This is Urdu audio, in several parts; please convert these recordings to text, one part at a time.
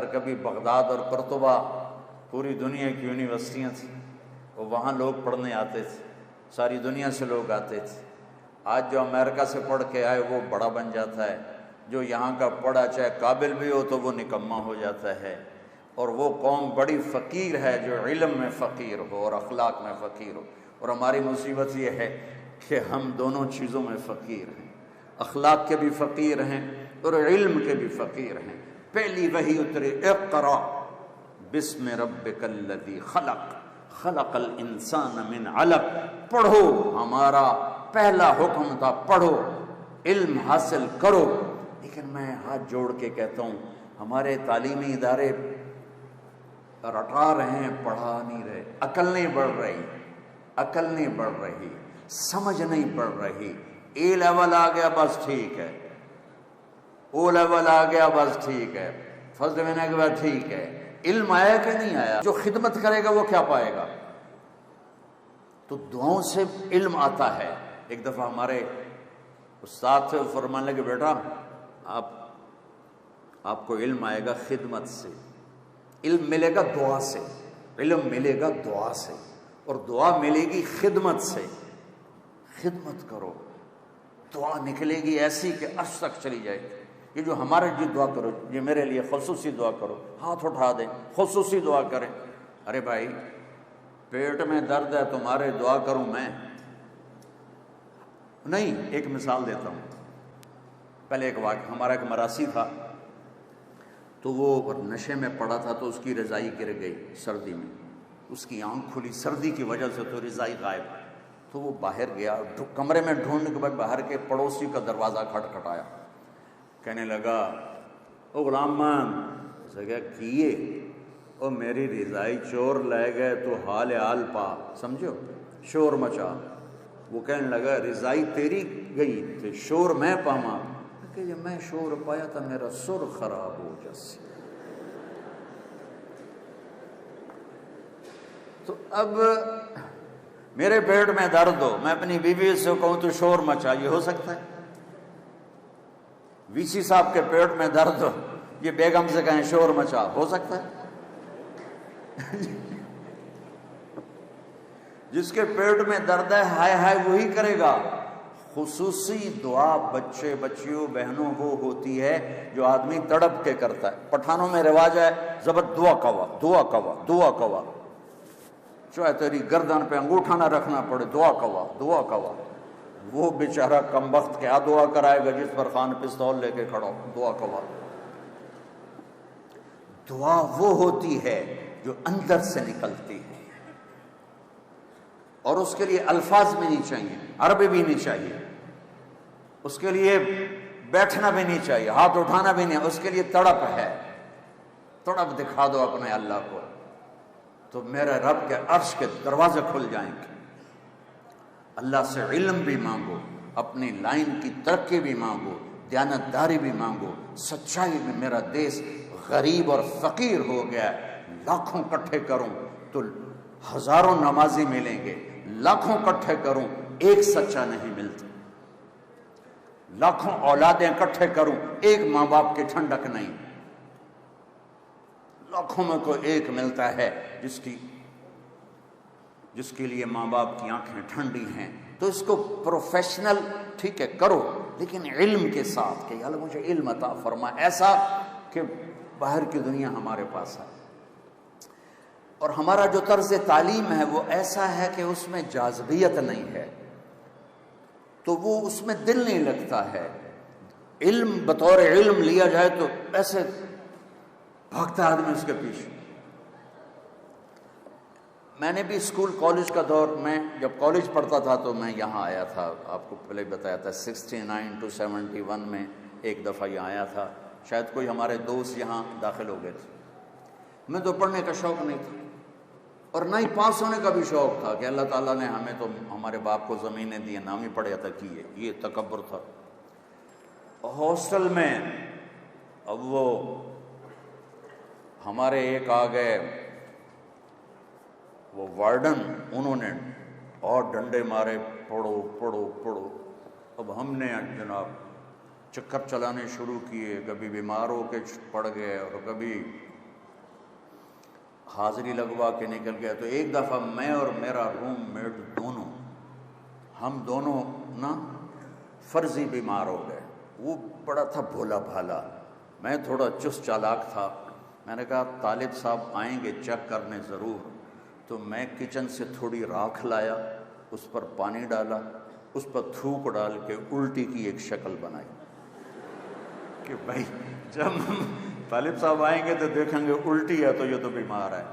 کبھی بغداد اور قرطبہ پوری دنیا کی یونیورسٹیاں تھیں، وہاں لوگ پڑھنے آتے تھے، ساری دنیا سے لوگ آتے تھے۔ آج جو امریکہ سے پڑھ کے آئے وہ بڑا بن جاتا ہے، جو یہاں کا پڑھا چاہے قابل بھی ہو تو وہ نکما ہو جاتا ہے، اور وہ قوم بڑی فقیر ہے جو علم میں فقیر ہو اور اخلاق میں فقیر ہو۔ اور ہماری مصیبت یہ ہے کہ ہم دونوں چیزوں میں فقیر ہیں، اخلاق کے بھی فقیر ہیں اور علم کے بھی فقیر ہیں۔ پہلی وحی اتری اقرا بسم ربک الذی خلق خلق الانسان من علق، پڑھو، ہمارا پہلا حکم تھا پڑھو، علم حاصل کرو۔ لیکن میں ہاتھ جوڑ کے کہتا ہوں ہمارے تعلیمی ادارے رٹا رہے ہیں، پڑھا نہیں رہے، عقل نہیں بڑھ رہی، عقل نہیں بڑھ رہی، سمجھ نہیں بڑھ رہی۔ اے لیول آ گیا بس ٹھیک ہے، او لیول آ گیا بس ٹھیک ہے، فرسٹ ڈویژن کے بعد ٹھیک ہے۔ علم آیا کہ نہیں آیا؟ جو خدمت کرے گا وہ کیا پائے گا؟ تو دعاؤں سے علم آتا ہے۔ ایک دفعہ ہمارے استاد سے فرمانے لگے بیٹا آپ کو علم آئے گا خدمت سے، علم ملے گا دعا سے، علم ملے گا دعا سے، اور دعا ملے گی خدمت سے۔ خدمت کرو، دعا نکلے گی ایسی کہ عرش تک چلی جائے گی۔ یہ جو ہمارے لیے دعا کرو، یہ میرے لیے خصوصی دعا کرو، ہاتھ اٹھا دیں، خصوصی دعا کریں۔ ارے بھائی پیٹ میں درد ہے تمہارے، دعا کروں میں؟ نہیں۔ ایک مثال دیتا ہوں۔ پہلے ایک واقعہ، ہمارا ایک مراسی تھا، تو وہ نشے میں پڑا تھا، تو اس کی رضائی گر گئی سردی میں، اس کی آنکھ کھلی سردی کی وجہ سے، تو رضائی غائب۔ تو وہ باہر گیا، کمرے میں ڈھونڈنے کے بعد باہر کے پڑوسی کا دروازہ کھٹکھٹایا، کہنے لگا او غلام مان، اسے کہا کیے؟ او میری رضائی چور لے گئے تو حال حال پا، سمجھو، شور مچا۔ وہ کہنے لگا رضائی تیری گئی تھی، شور میں پاما، کہ جب میں شور پایا تھا میرا سر خراب ہو جیسے۔ تو اب میرے پیٹ میں درد ہو، میں اپنی بیوی سے کہوں تو شور مچا، یہ ہو سکتا ہے؟ وی سی صاحب کے پیٹ میں درد ہو، یہ بیگم سے کہیں شور مچا، ہو سکتا ہے؟ جس کے پیٹ میں درد ہے ہائے ہائے وہی کرے گا۔ خصوصی دعا بچے بچیوں بہنوں وہ ہوتی ہے جو آدمی تڑپ کے کرتا ہے۔ پٹھانوں میں رواج ہے زبر دعا کوا دعا کوا دعا کوا، چاہے تیری گردن پہ انگوٹھا نہ رکھنا پڑے، دعا کوا دعا کوا۔ وہ بیچارہ کمبخت کیا دعا کرائے گا جس پر خان پستول لے کے کھڑا ہو، دعا کوا۔ دعا وہ ہوتی ہے جو اندر سے نکلتی ہے، اور اس کے لیے الفاظ بھی نہیں چاہیے، عربی بھی نہیں چاہیے، اس کے لیے بیٹھنا بھی نہیں چاہیے، ہاتھ اٹھانا بھی نہیں، اس کے لیے تڑپ ہے۔ تڑپ دکھا دو اپنے اللہ کو، تو میرے رب کے عرش کے دروازے کھل جائیں گے۔ اللہ سے علم بھی مانگو، اپنی لائن کی ترقی بھی مانگو، دیانت داری بھی مانگو، سچائی میں۔ میرا دیس غریب اور فقیر ہو گیا ہے، لاکھوں کٹھے کروں تو ہزاروں نمازی ملیں گے، لاکھوں کٹھے کروں ایک سچا نہیں ملتا، لاکھوں اولادیں کٹھے کروں ایک ماں باپ کی ٹھنڈک نہیں، لاکھوں میں کوئی ایک ملتا ہے جس کے لیے ماں باپ کی آنکھیں ٹھنڈی ہیں۔ تو اس کو پروفیشنل ٹھیک ہے کرو، لیکن علم کے ساتھ کہ اللہ مجھے علم عطا فرما، ایسا کہ باہر کی دنیا ہمارے پاس ہے۔ اور ہمارا جو طرز تعلیم ہے وہ ایسا ہے کہ اس میں جاذبیت نہیں ہے، تو وہ اس میں دل نہیں لگتا ہے۔ علم بطور علم لیا جائے تو ایسے بھاگتا آدمی اس کے پیچھے۔ میں نے بھی اسکول کالج کا دور، میں جب کالج پڑھتا تھا تو میں یہاں آیا تھا، آپ کو پہلے بتایا تھا 69 to 71 میں ایک دفعہ یہاں آیا تھا، شاید کوئی ہمارے دوست یہاں داخل ہو گئے تھے۔ میں تو پڑھنے کا شوق نہیں تھا، اور نہ ہی پاس ہونے کا بھی شوق تھا کہ اللہ تعالیٰ نے ہمیں تو ہمارے باپ کو زمینیں دی، نام ہی پڑھے تھا کیے، یہ تکبر تھا۔ ہاسٹل میں اب وہ ہمارے ایک آ گئے وہ وارڈن، انہوں نے اور ڈنڈے مارے، پڑھو پڑھو پڑھو۔ اب ہم نے جناب چکر چلانے شروع کیے، کبھی بیمار ہو کے پڑ گئے اور کبھی حاضری لگوا کے نکل گئے۔ تو ایک دفعہ میں اور میرا روم میٹ دونوں، ہم دونوں نا فرضی بیمار ہو گئے۔ وہ بڑا تھا بھولا بھالا، میں تھوڑا چست چالاک تھا۔ میں نے کہا طالب صاحب آئیں گے چیک کرنے ضرور، تو میں کچن سے تھوڑی راکھ لایا، اس پر پانی ڈالا، اس پر تھوک ڈال کے الٹی کی ایک شکل بنائی کہ بھائی جب طالب صاحب آئیں گے تو دیکھیں گے الٹی ہے تو یہ تو بیمار ہے۔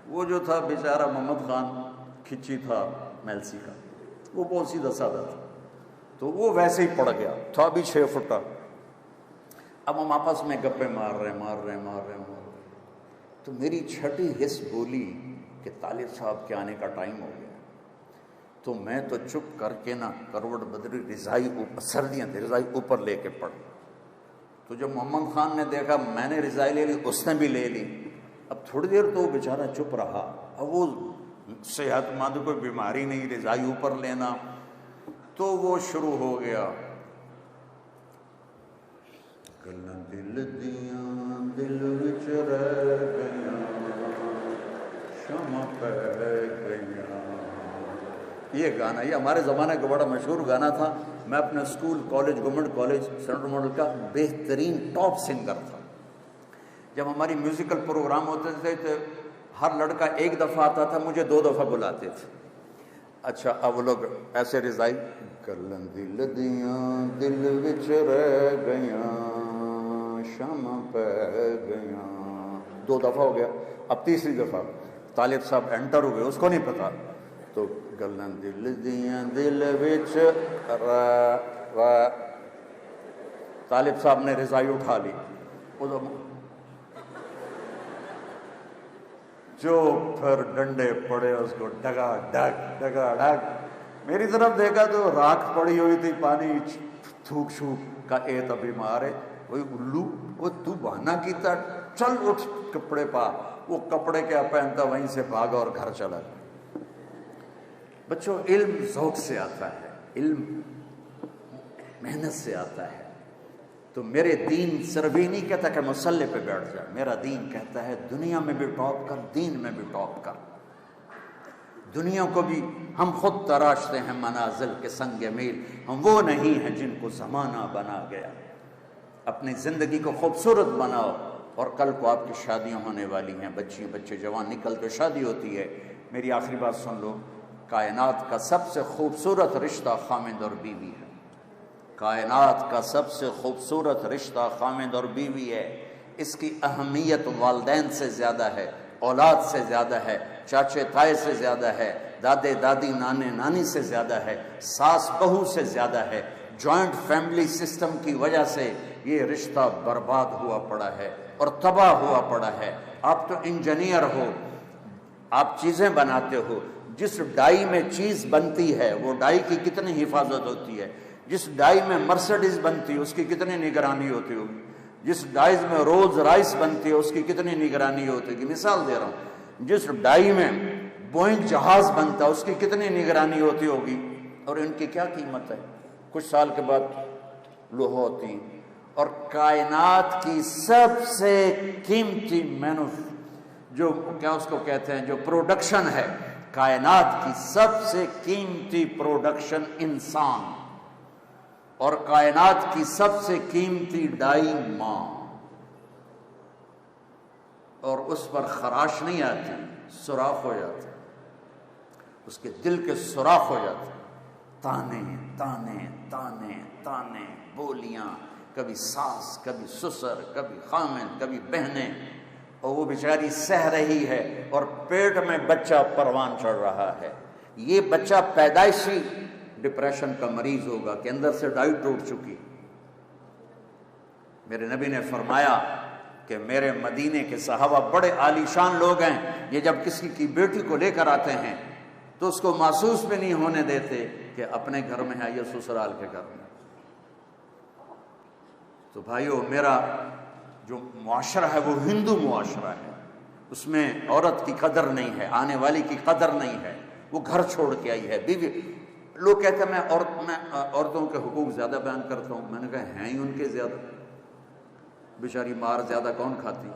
وہ جو تھا بیچارہ محمد خان کھچی تھا میلسی کا، وہ بہت سیدھا سادہ تھا، تو وہ ویسے ہی پڑ گیا تھا بھی 6 فٹا۔ اب ہم آپس میں گپے مار رہے تو میری چھٹی حس بولی کہ طالب صاحب کے آنے کا ٹائم ہو گیا۔ تو میں تو چپ کر کے نا کروٹ بدری، رضائی اوپر، سردیاں تھیں، رضائی اوپر لے کے پڑ۔ تو جب محمد خان نے دیکھا میں نے رضائی لے لی، اس نے بھی لے لی۔ اب تھوڑی دیر تو وہ بیچارہ چپ رہا، اب وہ صحت مند کوئی بیماری نہیں، رضائی اوپر لینا، تو وہ شروع ہو گیا گلاں دل دیاں دل وچ رہ گئیاں شمع پہ گئیاں۔ یہ گانا، یہ ہمارے زمانے کا بڑا مشہور گانا تھا۔ میں اپنے school, college, government college central model کا بہترین ٹاپ سنگر تھا۔ جب ہماری میوزیکل پروگرام ہوتے تھے تو ہر لڑکا ایک دفعہ آتا تھا، مجھے 2 دفعہ بلاتے تھے۔ اچھا اب وہ لوگ ایسے رضائی گلاں دل دیاں دل وچ رہ گئیاں شمع پہ گئیاں، 2 دفعہ ہو گیا۔ اب تیسری دفعہ طالب صاحب انٹر ہو گئے، اس کو نہیں پتا، تو گلاں دل دیاں دل وچ طالب صاحب نے رضائی اٹھا لی، جو پھر ڈنڈے پڑے اس کو ڈگا ڈگ۔ میری طرف دیکھا تو راکھ پڑی ہوئی تھی، پانی تھوک شوک کا، اے تو بیمار ہے، وہی الو، وہ تو بہانہ کیتا، چل اٹھ کپڑے پا۔ وہ کپڑے کیا پہنتا، وہیں سے بھاگا اور گھر چلا گیا۔ بچوں علم ذوق سے آتا ہے، علم محنت سے آتا ہے۔ تو میرے دین صرف یہ نہیں کہتا کہ مصلی پہ بیٹھ جا، میرا دین کہتا ہے دنیا میں بھی ٹاپ کر، دین میں بھی ٹاپ کر۔ دنیا کو بھی ہم خود تراشتے ہیں منازل کے سنگ میل، ہم وہ نہیں ہیں جن کو زمانہ بنا گیا۔ اپنی زندگی کو خوبصورت بناؤ، اور کل کو آپ کی شادیاں ہونے والی ہیں، بچے جوان نکل تو شادی ہوتی ہے۔ میری آخری بات سن لو، کائنات کا سب سے خوبصورت رشتہ خامند اور بیوی ہے۔ کائنات کا سب سے خوبصورت رشتہ خامند اور بیوی ہے۔ اس کی اہمیت والدین سے زیادہ ہے، اولاد سے زیادہ ہے، چاچے تائے سے زیادہ ہے، دادے دادی نانے نانی سے زیادہ ہے، ساس بہو سے زیادہ ہے۔ جوائنٹ فیملی سسٹم کی وجہ سے یہ رشتہ برباد ہوا پڑا ہے اور تباہ ہوا پڑا ہے۔ آپ تو انجینئر ہو، آپ چیزیں بناتے ہو، جس ڈائی میں چیز بنتی ہے وہ ڈائی کی کتنی حفاظت ہوتی ہے، جس ڈائی میں مرسڈیز بنتی ہے اس کی کتنی نگرانی ہوتی ہوگی، جس ڈائز میں رولز رائس بنتی ہے اس کی کتنی نگرانی ہوتی ہے۔ مثال دے رہا ہوں، جس ڈائی میں بوئنگ جہاز بنتا ہے اس کی کتنی نگرانی ہوتی ہوگی، اور ان کی کیا قیمت ہے، کچھ سال کے بعد لوہا ہوتی۔ اور کائنات کی سب سے قیمتی جو کیا اس کو کہتے ہیں، جو پروڈکشن ہے، کائنات کی سب سے قیمتی پروڈکشن انسان، اور کائنات کی سب سے قیمتی ڈائی ماں، اور اس پر خراش نہیں آتی، سوراخ ہو جاتا، اس کے دل کے سوراخ ہو جاتے، تانے تانے تانے تانے، بولیاں، کبھی ساس، کبھی سسر، کبھی خامن، کبھی بہنیں، اور وہ بیچاری سہ رہی ہے، اور پیٹ میں بچہ پروان چڑھ رہا ہے۔ یہ بچہ پیدائشی ڈپریشن کا مریض ہوگا کہ اندر سے ڈائی ٹوٹ چکی۔ میرے نبی نے فرمایا کہ میرے مدینے کے صحابہ بڑے عالی شان لوگ ہیں، یہ جب کسی کی بیٹی کو لے کر آتے ہیں تو اس کو محسوس بھی نہیں ہونے دیتے کہ اپنے گھر میں ہے یا سسرال کے گھر میں۔ تو بھائیو، میرا جو معاشرہ ہے وہ ہندو معاشرہ ہے، اس میں عورت کی قدر نہیں ہے، آنے والی کی قدر نہیں ہے، وہ گھر چھوڑ کے آئی ہے، بیوی لوگ کہتے ہیں میں عورتوں کے حقوق زیادہ بیان کرتا ہوں. میں نے کہا ہیں ہی ان کے زیادہ. بیچاری مار زیادہ کون کھاتی؟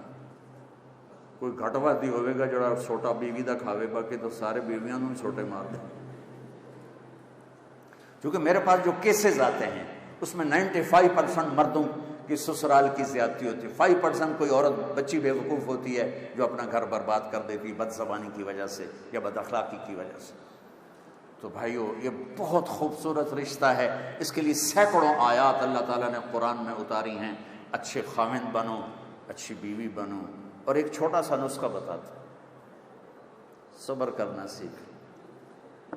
کوئی گھٹ وادی ہوئے گا جڑا چھوٹا بیوی دا کھاوے، باقی تو سارے بیویاں نوں چھوٹے مار دیں. کیونکہ میرے پاس جو کیسز آتے ہیں اس میں 95% مردوں کی سسرال کی زیادتی ہوتی ہے. 5% کوئی عورت بچی بے وقوف ہوتی ہے جو اپنا گھر برباد کر دیتی ہے بد زبانی کی وجہ سے یا بد اخلاقی کی وجہ سے. تو بھائیو یہ بہت خوبصورت رشتہ ہے. اس کے لیے سینکڑوں آیات اللہ تعالیٰ نے قرآن میں اتاری ہیں. اچھے خاوند بنو، اچھی بیوی بنو. اور ایک چھوٹا سا نسخہ بتاتا، صبر کرنا سیکھ.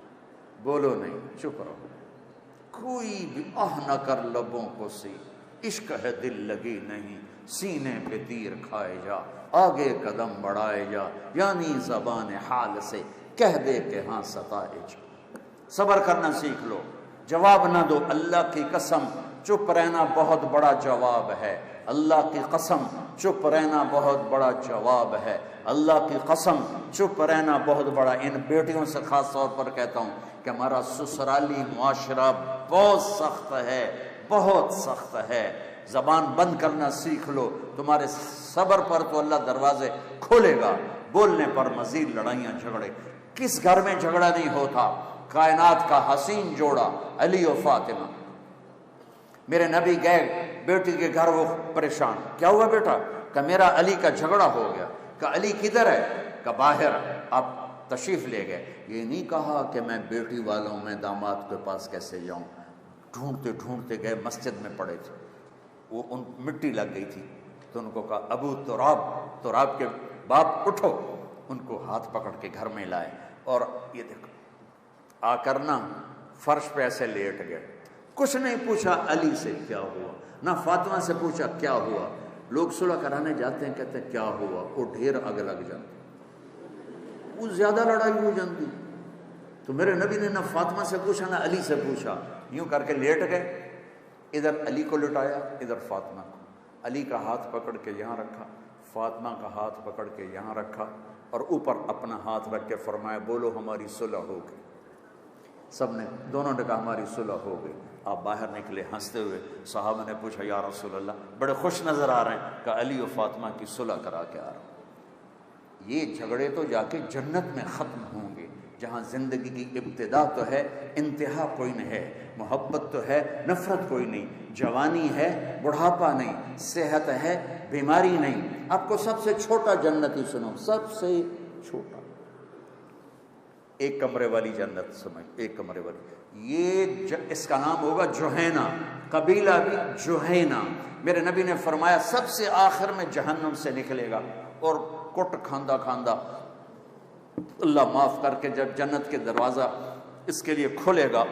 بولو نہیں، چپ رہو. کوئی بھی آہ نہ کر لبوں کو سی، عشق ہے دل لگی نہیں. سینے پہ تیر کھائے جا، آگے قدم بڑھائے جا. یعنی زبان حال سے کہہ دے کہ ہاں ستائے جا. صبر کرنا سیکھ لو. جواب نہ دو. اللہ کی قسم چپ رہنا بہت بڑا جواب ہے. اللہ کی قسم چپ رہنا بہت بڑا جواب ہے. اللہ کی قسم چپ رہنا بہت بڑا. ان بیٹیوں سے خاص طور پر کہتا ہوں کہ ہمارا سسرالی معاشرہ بہت سخت ہے، بہت سخت ہے. زبان بند کرنا سیکھ لو. تمہارے صبر پر تو اللہ دروازے کھولے گا. بولنے پر مزید لڑائیاں جھگڑے. کس گھر میں جھگڑا نہیں ہوتا؟ کائنات کا حسین جوڑا علی و فاطمہ. میرے نبی گئے بیٹی کے گھر، وہ پریشان. کیا ہوا بیٹا؟ کہ میرا علی کا جھگڑا ہو گیا. کہ علی کدھر ہے؟ کہ باہر. آپ تشریف لے گئے. یہ نہیں کہا کہ میں بیٹی والوں میں داماد کے پاس کیسے جاؤں. ڈھونڈتے ڈھونڈتے گئے، مسجد میں پڑے تھے. وہ ان مٹی لگ گئی تھی تو ان کو کہا ابو تراب کے باپ اٹھو. ان کو ہاتھ پکڑ کے گھر میں لائے اور یہ دیکھو آ کر نا فرش پہ ایسے لیٹ گئے. کچھ نہیں پوچھا علی سے کیا ہوا، نہ فاطمہ سے پوچھا کیا ہوا. لوگ صلح کرانے جاتے ہیں، کہتے ہیں کیا ہوا، وہ ڈھیر آگ لگ جاتی، وہ زیادہ لڑائی ہو جاتی. تو میرے نبی نے نہ فاطمہ سے پوچھا نہ علی سے پوچھا، یوں کر کے لیٹ گئے. ادھر علی کو لٹایا، ادھر فاطمہ کو. علی کا ہاتھ پکڑ کے یہاں رکھا، فاطمہ کا ہاتھ پکڑ کے یہاں رکھا، اور اوپر اپنا ہاتھ رکھ کے فرمایا بولو ہماری صلح ہو گئی. سب نے، دونوں نے کہا ہماری صلح ہو گئی. آپ باہر نکلے ہنستے ہوئے. صحابہ نے پوچھا یا رسول اللہ، بڑے خوش نظر آ رہے ہیں. کہ علی و فاطمہ کی صلح کرا کے آ رہا ہوں. یہ جھگڑے تو جا کے جنت میں ختم ہوں گے، جہاں زندگی کی ابتدا تو ہے، انتہا کوئی نہیں ہے. محبت تو ہے، نفرت کوئی نہیں. جوانی ہے، بڑھاپا نہیں. صحت ہے، بیماری نہیں. آپ کو سب سے چھوٹا جنتی سنو، سب سے چھوٹا، ایک کمرے والی جنت سمجھ، ایک کمرے والی. یہ اس کا نام ہوگا جوہینہ، قبیلہ بھی جوہینہ. میرے نبی نے فرمایا سب سے آخر میں جہنم سے نکلے گا اور کٹ کھاندہ کھاندہ اللہ معاف کر کے جب جنت کے دروازہ اس کے لیے کھولے گا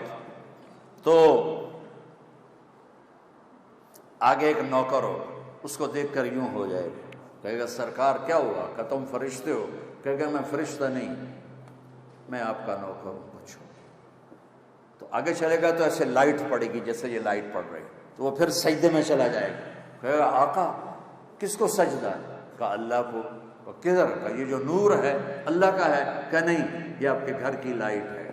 تو آگے ایک نوکر ہو، اس کو دیکھ کر یوں ہو جائے گا. کہے گا سرکار کیا ہوا؟ کہ تم فرشتے ہو؟ کہے گا میں فرشتہ نہیں، میں آپ کا نوکر ہوں. پوچھو. تو آگے چلے گا تو ایسے لائٹ پڑے گی جیسے یہ لائٹ پڑ رہی، تو وہ پھر سجدے میں چلا جائے گا. کہے گا آقا کس کو سجدہ ہے؟ کہا اللہ کو. کدھر؟ کا یہ جو نور ہے اللہ کا ہے. کہ نہیں، یہ آپ کے گھر کی لائٹ ہے.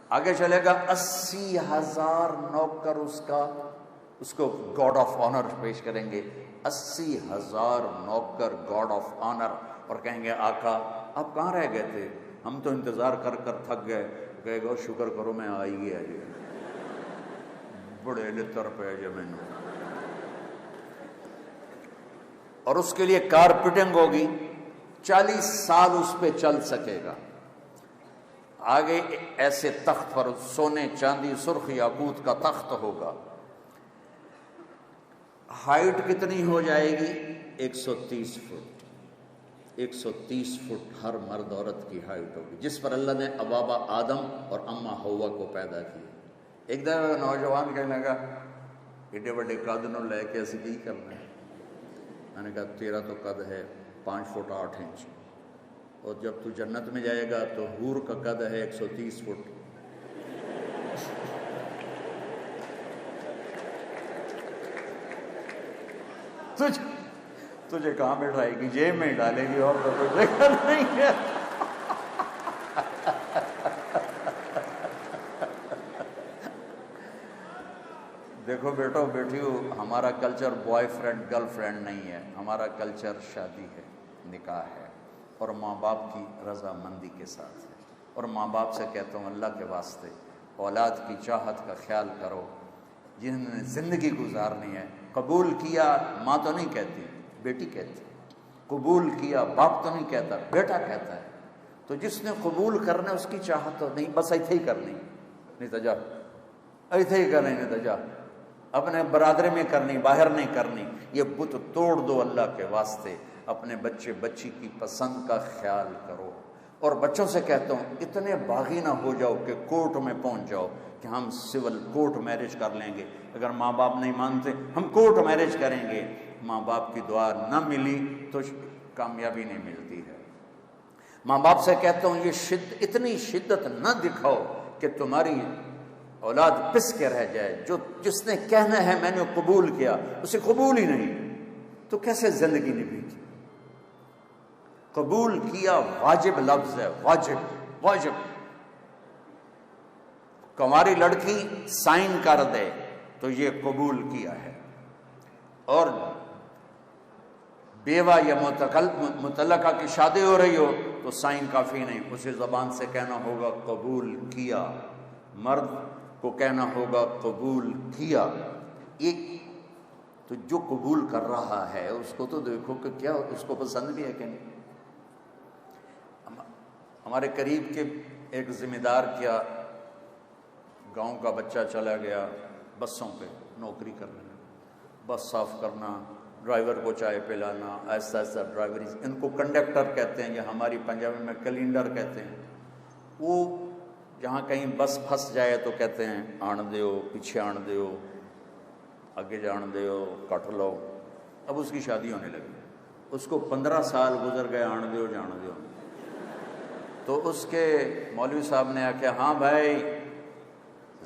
آگے چلے گا 80,000 نوکر اس کو گاڈ آف آنر پیش کریں گے. 80,000 نوکر گاڈ آف آنر، اور کہیں گے آقا آپ کہاں رہ گئے تھے؟ ہم تو انتظار کر کر تھک گئے. کہے گا شکر کرو میں آئی گیا جی، بڑے لطر پہ جمین. اور اس کے لیے کارپیٹنگ ہوگی، 40 سال اس پہ چل سکے گا. آگے ایسے تخت پر سونے چاندی سرخ یاقوت کا تخت ہوگا. ہائٹ کتنی ہو جائے گی؟ 130 فٹ. 130 فٹ ہر مرد عورت کی ہائٹ ہوگی، جس پر اللہ نے ابابا آدم اور اماں حوا کو پیدا کیا. ایک دفعہ نوجوان کہنے لگا ایڈے بڑے قد نو لے کے ایسے کی کرنا ہے. میں نے کہا تیرا تو قد ہے 5 فٹ 8 انچ، اور جب تو جنت میں جائے گا تو حور کا قد ہے 130 فٹ. تجھے کہاں بیٹھائے گی؟ جیب میں ڈالے گی، اور تو کوئی جگہ نہیں ہے. دیکھو بیٹو بیٹیو، ہمارا culture boy friend girl friend نہیں ہے، ہمارا کلچر شادی ہے، نکاح ہے، اور ماں باپ کی رضامندی کے ساتھ ہے۔ اور ماں باپ سے کہتا ہوں اللہ کے واسطے اولاد کی چاہت کا خیال کرو، جنہوں نے زندگی گزارنی ہے۔ قبول کیا ماں تو نہیں کہتی، بیٹی کہتی، قبول کیا باپ تو نہیں کہتا، بیٹا کہتا ہے۔ تو جس نے قبول کرنا اس کی چاہت تو نہیں، بس ایتھے ہی کرنی، نہیں تو جا ایتھے ہی کرنی، نہیں تو جا اپنے برادری میں کرنی، باہر نہیں کرنی۔ یہ بت توڑ دو اللہ کے واسطے، اپنے بچے بچی کی پسند کا خیال کرو۔ اور بچوں سے کہتا ہوں اتنے باغی نہ ہو جاؤ کہ کورٹ میں پہنچ جاؤ کہ ہم سول کورٹ میرج کر لیں گے، اگر ماں باپ نہیں مانتے ہم کورٹ میرج کریں گے۔ ماں باپ کی دعا نہ ملی تو کامیابی نہیں ملتی ہے۔ ماں باپ سے کہتا ہوں یہ اتنی شدت نہ دکھاؤ کہ تمہاری اولاد پس کے رہ جائے۔ جس نے کہنا ہے میں نے قبول کیا، اسے قبول ہی نہیں تو کیسے زندگی نبھے گی؟ قبول کیا واجب لفظ ہے، واجب واجب۔ کماری لڑکی سائن کر دے تو یہ قبول کیا ہے، اور بیوہ یا متعلقہ کی شادی ہو رہی ہو تو سائن کافی نہیں، اسے زبان سے کہنا ہوگا قبول کیا، مرد کو کہنا ہوگا قبول کیا۔ یہ تو جو قبول کر رہا ہے اس کو تو دیکھو کہ کیا اس کو پسند بھی ہے کہ نہیں۔ ہمارے قریب کے ایک ذمہ دار کیا گاؤں کا بچہ چلا گیا بسوں پہ نوکری کرنے، بس صاف کرنا، ڈرائیور کو چائے پلانا، ایسا ایسا ڈرائیوری، ان کو کنڈکٹر کہتے ہیں، یہ ہماری پنجابی میں کلینڈر کہتے ہیں۔ وہ جہاں کہیں بس پھنس جائے تو کہتے ہیں آن دیو، پیچھے آن دیو، آگے جان دیو، کٹ لو۔ اب اس کی شادی ہونے لگی، اس کو 15 سال گزر گئے آن دیو جان دیو۔ تو اس کے مولوی صاحب نے کہا ہاں بھائی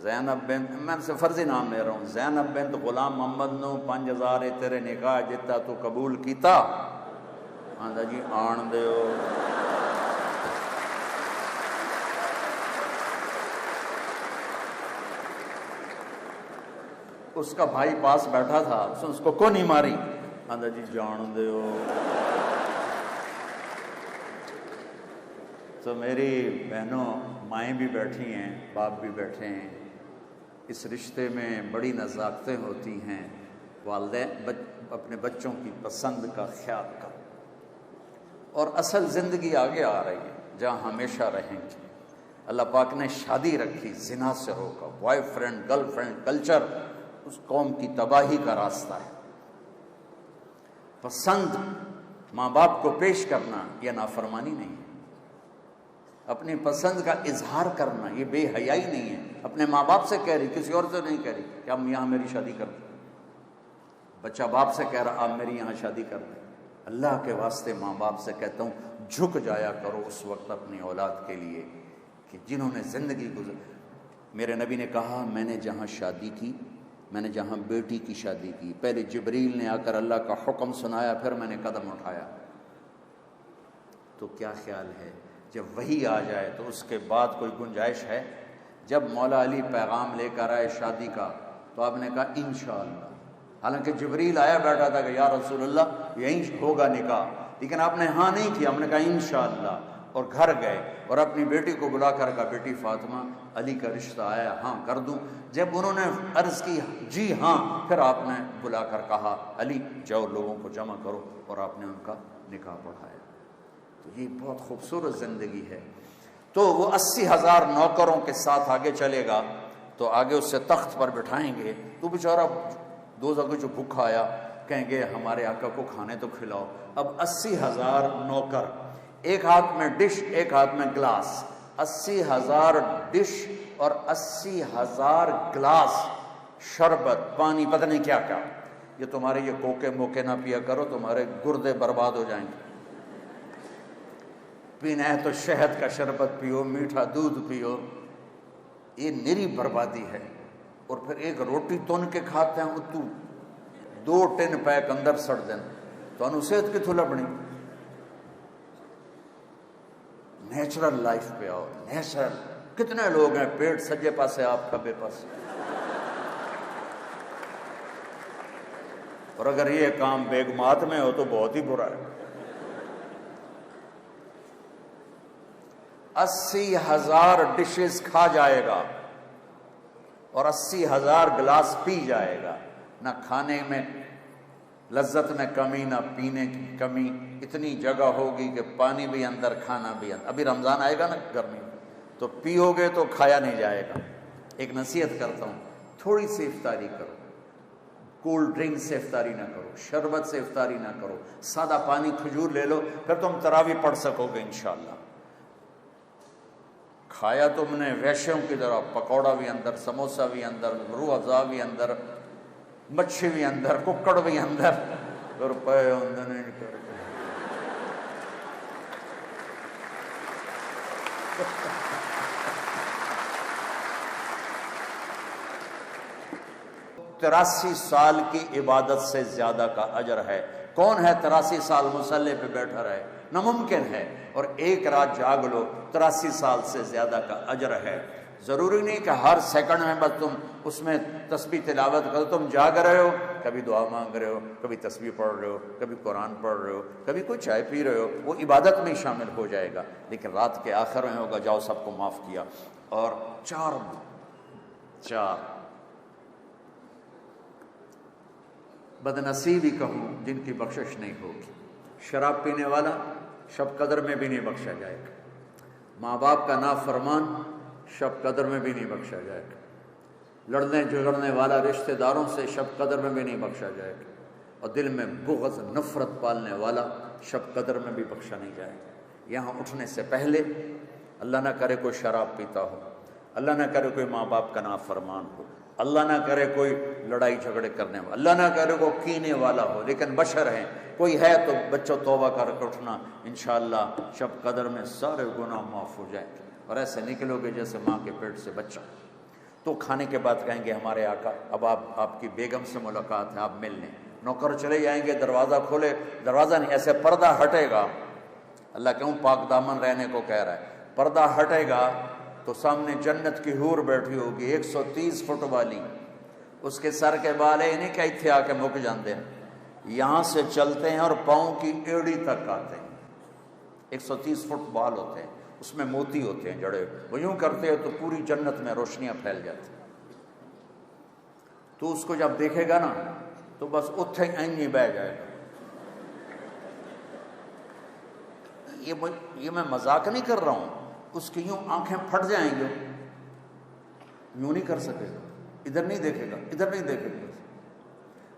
زینب بنت، میں سے فرضی نام لے رہا ہوں، زینب بنت غلام محمد نو 5000 تیرے نکاح جتا تو قبول کیتا؟ آندا جی آن دیو۔ اس کا بھائی پاس بیٹھا تھا، اس کو کون نہیں ماری؟ آندا جی جان دیو۔ تو میری بہنوں مائیں بھی بیٹھی ہیں، باپ بھی بیٹھے ہیں، اس رشتے میں بڑی نزاکتیں ہوتی ہیں۔ والدین اپنے بچوں کی پسند کا خیال کرو، اور اصل زندگی آگے آ رہی ہے جہاں ہمیشہ رہیں گی۔ اللہ پاک نے شادی رکھی، زنا سے روکا۔ Boyfriend girlfriend culture اس قوم کی تباہی کا راستہ ہے۔ پسند ماں باپ کو پیش کرنا یہ نافرمانی نہیں ہے، اپنی پسند کا اظہار کرنا یہ بے حیائی نہیں ہے۔ اپنے ماں باپ سے کہہ رہی، کسی اور سے نہیں کہہ رہی کہ ہم یہاں میری شادی کر دیں۔ بچہ باپ سے کہہ رہا آپ میری یہاں شادی کر دیں۔ اللہ کے واسطے ماں باپ سے کہتا ہوں جھک جایا کرو اس وقت اپنی اولاد کے لیے کہ جنہوں نے زندگی میرے نبی نے کہا میں نے جہاں شادی کی، میں نے جہاں بیٹی کی شادی کی، پہلے جبریل نے آ کر اللہ کا حکم سنایا، پھر میں نے قدم اٹھایا۔ تو کیا خیال ہے جب وحی آ جائے تو اس کے بعد کوئی گنجائش ہے؟ جب مولا علی پیغام لے کر آئے شادی کا تو آپ نے کہا انشاءاللہ، حالانکہ جبریل آیا بیٹھا تھا کہ یا رسول اللہ یہیں ہوگا نکاح، لیکن آپ نے ہاں نہیں کیا، ہم نے کہا انشاءاللہ، اور گھر گئے اور اپنی بیٹی کو بلا کر کہا بیٹی فاطمہ علی کا رشتہ آیا، ہاں کر دوں؟ جب انہوں نے عرض کی جی ہاں، پھر آپ نے بلا کر کہا علی جاؤ لوگوں کو جمع کرو، اور آپ نے ان کا نکاح پڑھایا۔ تو یہ بہت خوبصورت زندگی ہے۔ تو وہ 80,000 نوکروں کے ساتھ آگے چلے گا تو آگے اس سے تخت پر بٹھائیں گے تو بیچارہ دوزخ جو بھوکا آیا کہیں گے ہمارے آقا کو کھانے تو کھلاؤ۔ اب 80,000 نوکر، ایک ہاتھ میں ڈش ایک ہاتھ میں گلاس، 80,000 ڈش اور 80,000 گلاس شربت پانی پتہ نہیں کیا کیا۔ یہ تمہارے یہ کوکے موکے نہ پیا کرو، تمہارے گردے برباد ہو جائیں گے۔ پینا ہے تو شہد کا شربت پیو، میٹھا دودھ پیو، یہ نری بربادی ہے۔ اور پھر ایک روٹی تن کے کھاتے ہیں تو 2 ٹن پیک اندر سڑ دیں تو انو صحت کتوں لبنی؟ نیچرل لائف پہ آؤ، نیچرل۔ کتنے لوگ ہیں پیٹ سجے پاسے آپ کھبے پاسے، اور اگر یہ کام بیگمات میں ہو تو بہت ہی برا ہے۔ 80,000 ڈشز کھا جائے گا اور 80,000 گلاس پی جائے گا، نہ کھانے میں لذت میں کمی نہ پینے کی کمی، اتنی جگہ ہوگی کہ پانی بھی اندر کھانا بھی اندر۔ ابھی رمضان آئے گا نا گرمی میں، تو پیو گے تو کھایا نہیں جائے گا۔ ایک نصیحت کرتا ہوں، تھوڑی سی افطاری کرو، کولڈ ڈرنک سے افطاری نہ کرو، شربت سے افطاری نہ کرو، سادہ پانی کھجور لے لو، پھر تم تراویح پڑھ سکو گے انشاءاللہ۔ کھایا تم نے ویشیوں کی طرح، پکوڑا بھی اندر، سموسا بھی اندر، روح افزا بھی اندر، مچھی بھی اندر، ککڑ بھی اندر، روپے اندر نہیں کر کے۔ 83 سال کی عبادت سے زیادہ کا اجر ہے۔ کون ہے 83 سال مصلی پہ بیٹھا رہے؟ ناممکن ہے۔ اور ایک رات جاگ لو، 83 سال سے زیادہ کا اجر ہے۔ ضروری نہیں کہ ہر سیکنڈ میں بس تم اس میں تسبیح تلاوت کرو، تم جاگ رہے ہو، کبھی دعا مانگ رہے ہو، کبھی تسبیح پڑھ رہے ہو، کبھی قرآن پڑھ رہے ہو، کبھی کوئی چائے پی رہے ہو، وہ عبادت میں شامل ہو جائے گا۔ لیکن رات کے آخر میں ہوگا جاؤ سب کو معاف کیا۔ اور چار بدنصیبی کہوں جن کی بخشش نہیں ہوگی۔ شراب پینے والا شب قدر میں بھی نہیں بخشا جائے گا، ماں باپ کا نافرمان شب قدر میں بھی نہیں بخشا جائے گا، لڑنے جھگڑنے والا رشتہ داروں سے شب قدر میں بھی نہیں بخشا جائے گا، اور دل میں بغض نفرت پالنے والا شب قدر میں بھی بخشا نہیں جائے گا۔ یہاں اٹھنے سے پہلے اللہ نہ کرے کوئی شراب پیتا ہو، اللہ نہ کرے کوئی ماں باپ کا نافرمان ہو، اللہ نہ کرے کوئی لڑائی جھگڑے کرنے والا، اللہ نہ کرے کوئی کینے والا ہو، لیکن بشر ہیں، کوئی ہے تو بچوں توبہ کر کے اٹھنا، انشاءاللہ شب قدر میں سارے گناہ معاف ہو جائیں گے، اور ایسے نکلو گے جیسے ماں کے پیٹ سے بچہ۔ تو کھانے کے بعد کہیں گے ہمارے آقا اب آپ کی بیگم سے ملاقات ہے، آپ ملنے، نوکر چلے جائیں گے، دروازہ کھولے، دروازہ نہیں ایسے پردہ ہٹے گا، اللہ کیوں پاک دامن رہنے کو کہہ رہا ہے، پردہ ہٹے گا تو سامنے جنت کی حور بیٹھی ہوگی 130 فٹ والی، اس کے سر کے بال نہیں کہ اتھے آ کے مک جاندے ہیں، یہاں سے چلتے ہیں اور پاؤں کی ایڑی تک آتے ہیں، 130 فٹ بال ہوتے ہیں، اس میں موتی ہوتے ہیں جڑے، وہ یوں کرتے ہیں تو پوری جنت میں روشنیاں پھیل جاتی ہیں۔ تو اس کو جب دیکھے گا نا تو بس اتھے ہی بہ جائے گا۔ یہ میں مذاق نہیں کر رہا ہوں، اس کی یوں آنکھیں پھٹ جائیں گے، یوں نہیں کر سکے گا، ادھر نہیں دیکھے گا، ادھر نہیں دیکھے گا۔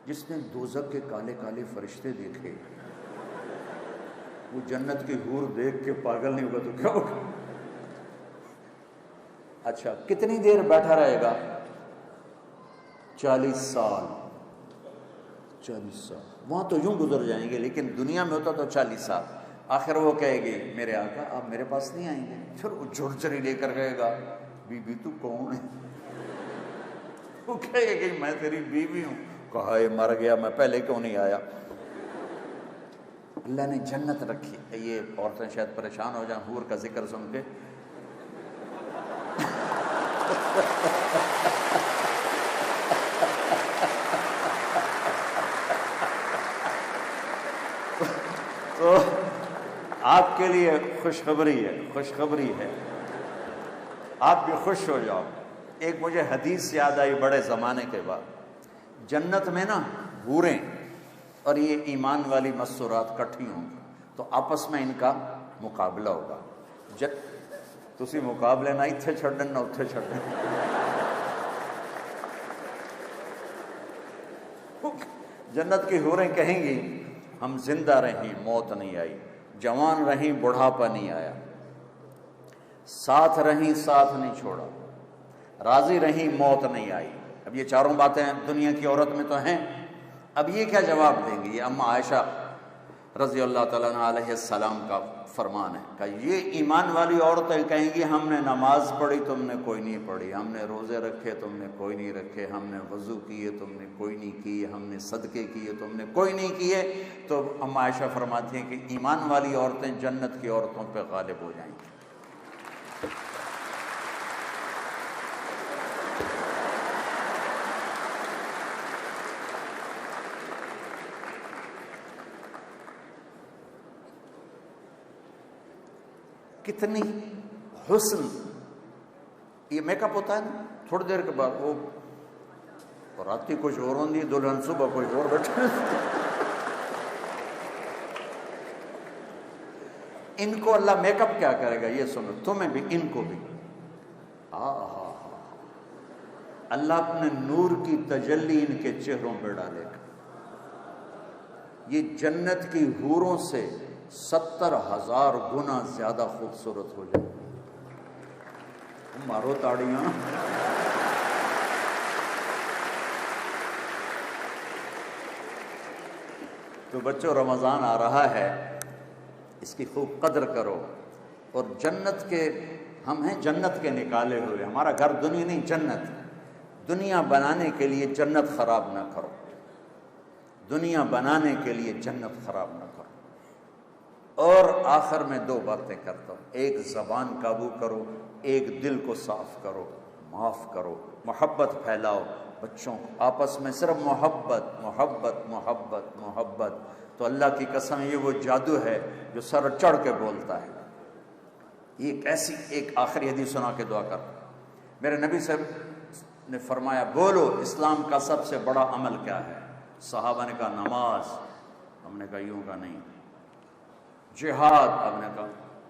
جس نے دوزخ کے کالے کالے فرشتے دیکھے وہ جنت کی حور دیکھ کے پاگل نہیں ہوا تو کیا ہوگا؟ اچھا کتنی دیر بیٹھا رہے گا؟ 40 سال۔ 40 سال وہاں تو یوں گزر جائیں گے، لیکن دنیا میں ہوتا تو 40 سال۔ آخر وہ کہے گی میرے آقا آپ میرے پاس نہیں آئیں گے؟ پھر وہ جھڑچری لے کر کہے گا بی بی تو کون ہے؟ وہ کہے گی میں تیری بیوی ہوں۔ کہا یہ مر گیا، میں پہلے کیوں نہیں آیا؟ اللہ نے جنت رکھی۔ یہ عورتیں شاید پریشان ہو جائیں حور کا ذکر سن کے، تو آپ کے لیے خوشخبری ہے، خوشخبری ہے، آپ بھی خوش ہو جاؤ۔ ایک مجھے حدیث یاد آئی بڑے زمانے کے بعد، جنت میں نا حوریں اور یہ ایمان والی مستورات کٹھی ہوں گی تو آپس میں ان کا مقابلہ ہوگا۔ تسی مقابلے نہ اتھے چھڑن نہ اتھے چھڑن۔ جنت کی حوریں کہیں گی ہم زندہ رہیں موت نہیں آئی، جوان رہیں بڑھاپا نہیں آیا، ساتھ رہیں ساتھ نہیں چھوڑا، راضی رہیں موت نہیں آئی۔ اب یہ چاروں باتیں دنیا کی عورت میں تو ہیں، اب یہ کیا جواب دیں گی؟ یہ اما عائشہ رضی اللہ تعالیٰ عنہ علیہ السلام کا فرمان ہے کہ یہ ایمان والی عورتیں کہیں گی ہم نے نماز پڑھی تم نے کوئی نہیں پڑھی، ہم نے روزے رکھے تم نے کوئی نہیں رکھے، ہم نے وضو کیے تم نے کوئی نہیں کیے، ہم نے صدقے کیے تم نے کوئی نہیں کیے۔ تو اما عائشہ فرماتی ہیں کہ ایمان والی عورتیں جنت کی عورتوں پہ غالب ہو جائیں گی۔ کتنی حسن. یہ میک اپ ہوتا ہے نا تھوڑی دیر کے بعد وہ رات کی کچھ اور ہوندی دلہن صبح کچھ اور بیٹھے. ان کو اللہ میک اپ کیا کرے گا یہ سنو, تمہیں بھی ان کو بھی. اللہ اپنے نور کی تجلی ان کے چہروں پہ ڈالے گا. یہ جنت کی حوروں سے 70,000 گنا زیادہ خوبصورت ہو جائے. مارو تاڑیاں. تو بچوں رمضان آ رہا ہے, اس کی خوب قدر کرو. اور جنت کے ہم ہیں جنت کے نکالے ہوئے. ہمارا گھر دنیا نہیں جنت. دنیا بنانے کے لیے جنت خراب نہ کرو. دنیا بنانے کے لیے جنت خراب نہ کرو. اور آخر میں 2 باتیں کرتا ہوں. ایک زبان قابو کرو, ایک دل کو صاف کرو, معاف کرو, محبت پھیلاؤ. بچوں کو آپس میں صرف محبت محبت محبت محبت. تو اللہ کی قسم یہ وہ جادو ہے جو سر چڑھ کے بولتا ہے. یہ ایسی ایک آخری حدیث سنا کے دعا کر. میرے نبی صاحب نے فرمایا بولو اسلام کا سب سے بڑا عمل کیا ہے؟ صحابہ نے کہا نماز. ہم نے کہا یوں کا نہیں. جہاد آپ نے کہا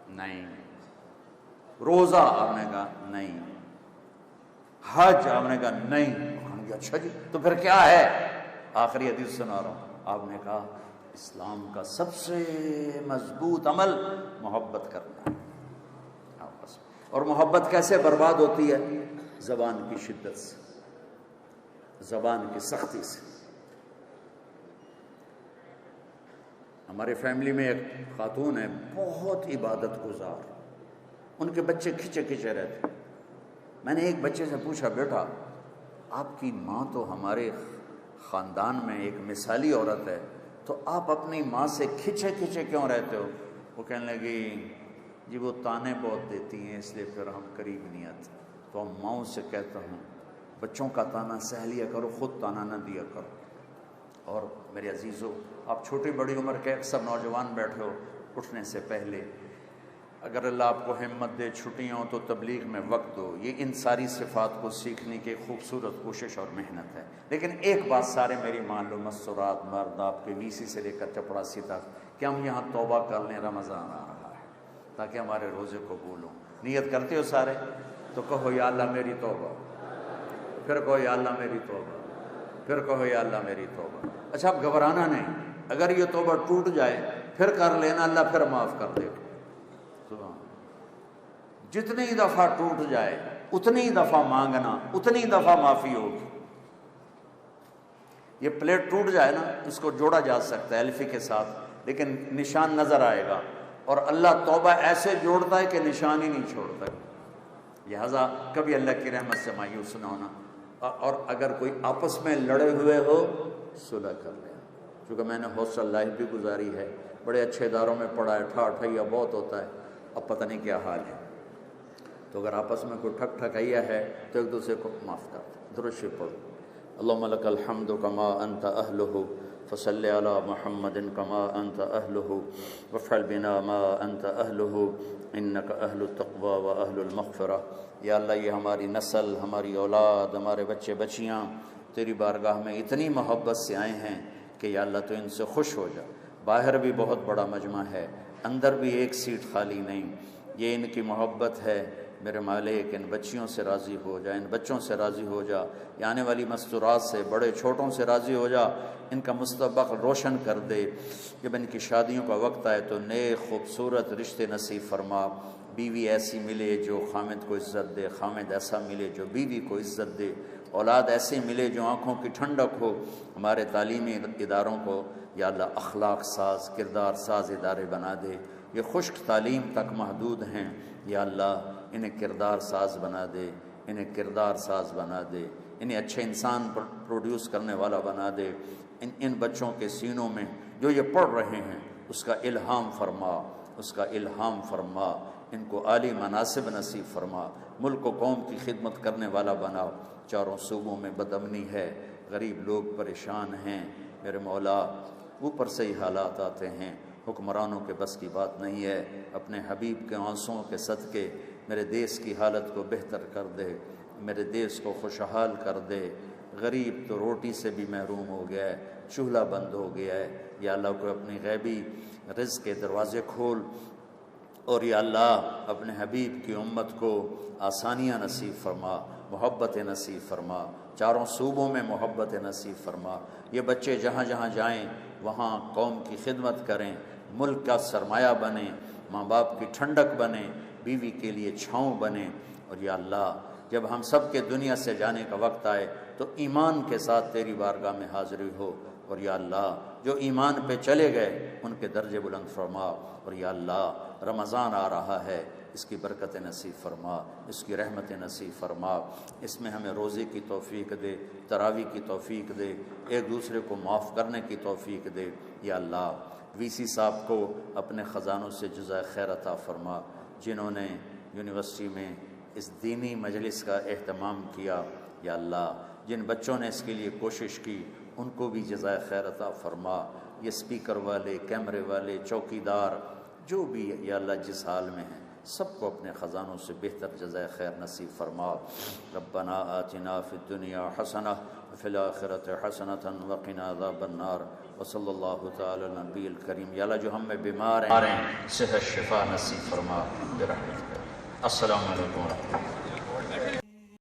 نہیں. روزہ آپ نے کہا نہیں. حج آپ نے کہا نہیں. اچھا جی تو پھر کیا ہے؟ آخری حدیث سنا رہا ہوں. آپ نے کہا اسلام کا سب سے مضبوط عمل محبت کرنا ہے آپس میں. اور محبت کیسے برباد ہوتی ہے؟ زبان کی شدت سے, زبان کی سختی سے. ہمارے فیملی میں ایک خاتون ہے بہت عبادت گزار. ان کے بچے کھچے کھچے رہتے. میں نے ایک بچے سے پوچھا بیٹا آپ کی ماں تو ہمارے خاندان میں ایک مثالی عورت ہے, تو آپ اپنی ماں سے کھچے کھچے کیوں رہتے ہو؟ وہ کہنے لگی جی وہ تانے بہت دیتی ہیں اس لیے پھر ہم قریب نہیں آتے. تو ہم ماؤں سے کہتا ہوں بچوں کا تانا سہ لیا کرو, خود تانا نہ دیا کرو. اور میرے عزیزو آپ چھوٹی بڑی عمر کے اکثر نوجوان بیٹھے ہو, اٹھنے سے پہلے اگر اللہ آپ کو ہمت دے چھٹیاں ہوں تو تبلیغ میں وقت دو. یہ ان ساری صفات کو سیکھنے کی خوبصورت کوشش اور محنت ہے. لیکن ایک بات سارے میری مان لو مستورات مرد آپ کے ویسی سے لے کر چپڑاسی تک کہ ہم یہاں توبہ کر لیں, رمضان آ رہا ہے تاکہ ہمارے روزے قبول ہوں. نیت کرتے ہو سارے؟ تو کہو یا اللہ میری توبہ, پھر کہو یا اللہ میری توبہ, پھر کہو یا اللہ میری توبہ. اچھا اب گھبرانا نہیں, اگر یہ توبہ ٹوٹ جائے پھر کر لینا, اللہ پھر معاف کر دے گا. جتنی دفعہ ٹوٹ جائے اتنی دفعہ مانگنا, اتنی دفعہ معافی ہوگی. یہ پلیٹ ٹوٹ جائے نا اس کو جوڑا جا سکتا ہے الفی کے ساتھ, لیکن نشان نظر آئے گا. اور اللہ توبہ ایسے جوڑتا ہے کہ نشان ہی نہیں چھوڑتا. لہذا کبھی اللہ کی رحمت سے مایوس نہ ہونا. اور اگر کوئی آپس میں لڑے ہوئے ہو صلح کر لیں. چونکہ میں نے ہاسٹل لائف بھی گزاری ہے, بڑے اچھے اداروں میں پڑھا ہے, ٹھاٹھیا بہت ہوتا ہے, اب پتہ نہیں کیا حال ہے. تو اگر آپس میں کوئی ٹھک ٹھکائیا ہے تو ایک دوسرے کو معاف کر دیں. درود شریف پڑھو. اللہم لک الحمد کما انت اہلہ فصلی علی محمد کما انت اہلہ وافعل بنا ما انت اہلہ انک اہل التقوی و اہل المغفرہ. یا اللہ یہ ہماری نسل, ہماری اولاد, ہمارے بچے بچیاں تیری بارگاہ میں اتنی محبت سے آئے ہیں کہ یا اللہ تو ان سے خوش ہو جا. باہر بھی بہت بڑا مجمع ہے, اندر بھی ایک سیٹ خالی نہیں. یہ ان کی محبت ہے میرے مالک. ان بچیوں سے راضی ہو جا, ان بچوں سے راضی ہو جا, یہ آنے والی مستورات سے بڑے چھوٹوں سے راضی ہو جا. ان کا مستقبل روشن کر دے. جب ان کی شادیوں کا وقت آئے تو نئے خوبصورت رشتے نصیب فرما. بیوی ایسی ملے جو خامد کو عزت دے, خامد ایسا ملے جو بیوی کو عزت دے, اولاد ایسے ملے جو آنکھوں کی ٹھنڈک ہو. ہمارے تعلیمی اداروں کو یا اللہ اخلاق ساز, کردار ساز ادارے بنا دے. یہ خشک تعلیم تک محدود ہیں, یا اللہ انہیں کردار ساز بنا دے, انہیں کردار ساز بنا دے, انہیں اچھے انسان پروڈیوس کرنے والا بنا دے. ان بچوں کے سینوں میں جو یہ پڑھ رہے ہیں اس کا الہام فرما, اس کا الہام فرما. ان کو عالی مناصب نصیب فرما. ملک و قوم کی خدمت کرنے والا بنا. چاروں صوبوں میں بدامنی ہے, غریب لوگ پریشان ہیں. میرے مولا اوپر سے ہی حالات آتے ہیں, حکمرانوں کے بس کی بات نہیں ہے، اپنے حبیب کے آنسوؤں کے صدقے میرے دیس کی حالت کو بہتر کر دے، میرے دیس کو خوشحال کر دے۔ غریب تو روٹی سے بھی محروم ہو گیا ہے، چولہا بند ہو گیا ہے، یا اللہ کو اپنی غیبی رزق کے دروازے کھول، اور یا اللہ اپنے حبیب کی امت کو آسانیاں نصیب فرما، محبت نصیب فرما، چاروں صوبوں میں محبت نصیب فرما۔ یہ بچے جہاں جہاں جائیں وہاں قوم کی خدمت کریں، ملک کا سرمایہ بنیں، ماں باپ کی ٹھنڈک بنیں، بیوی کے لیے چھاؤں بنیں۔ اور یا اللہ جب ہم سب کے دنیا سے جانے کا وقت آئے تو ایمان کے ساتھ تیری بارگاہ میں حاضری ہو، اور یا اللہ جو ایمان پہ چلے گئے ان کے درجے بلند فرما۔ اور یا اللہ رمضان آ رہا ہے، اس کی برکت نصیب فرما، اس کی رحمت نصیب فرما، اس میں ہمیں روزے کی توفیق دے، تراویح کی توفیق دے، ایک دوسرے کو معاف کرنے کی توفیق دے۔ یا اللہ وی سی صاحب کو اپنے خزانوں سے جزائے خیر عطا فرما، جنہوں نے یونیورسٹی میں اس دینی مجلس کا اہتمام کیا، یا اللہ جن بچوں نے اس کے لیے کوشش کی ان کو بھی جزائے خیر عطا فرما۔ یہ اسپیکر والے، کیمرے والے، چوکیدار، جو بھی یا اللہ جس حال میں ہیں سب کو اپنے خزانوں سے بہتر جزائے خیر نصیب فرما۔ ربنا آتنا فی الدنیا حسنہ وفی الآخرۃ حسنۃ وقنا عذاب النار، وصلی اللہ تعالی علی نبی الکریم۔ یا اللہ جو ہم میں بیمار ہیں صحت شفا نصیب فرما برحمتک۔ السلام علیکم ورحمۃ اللہ۔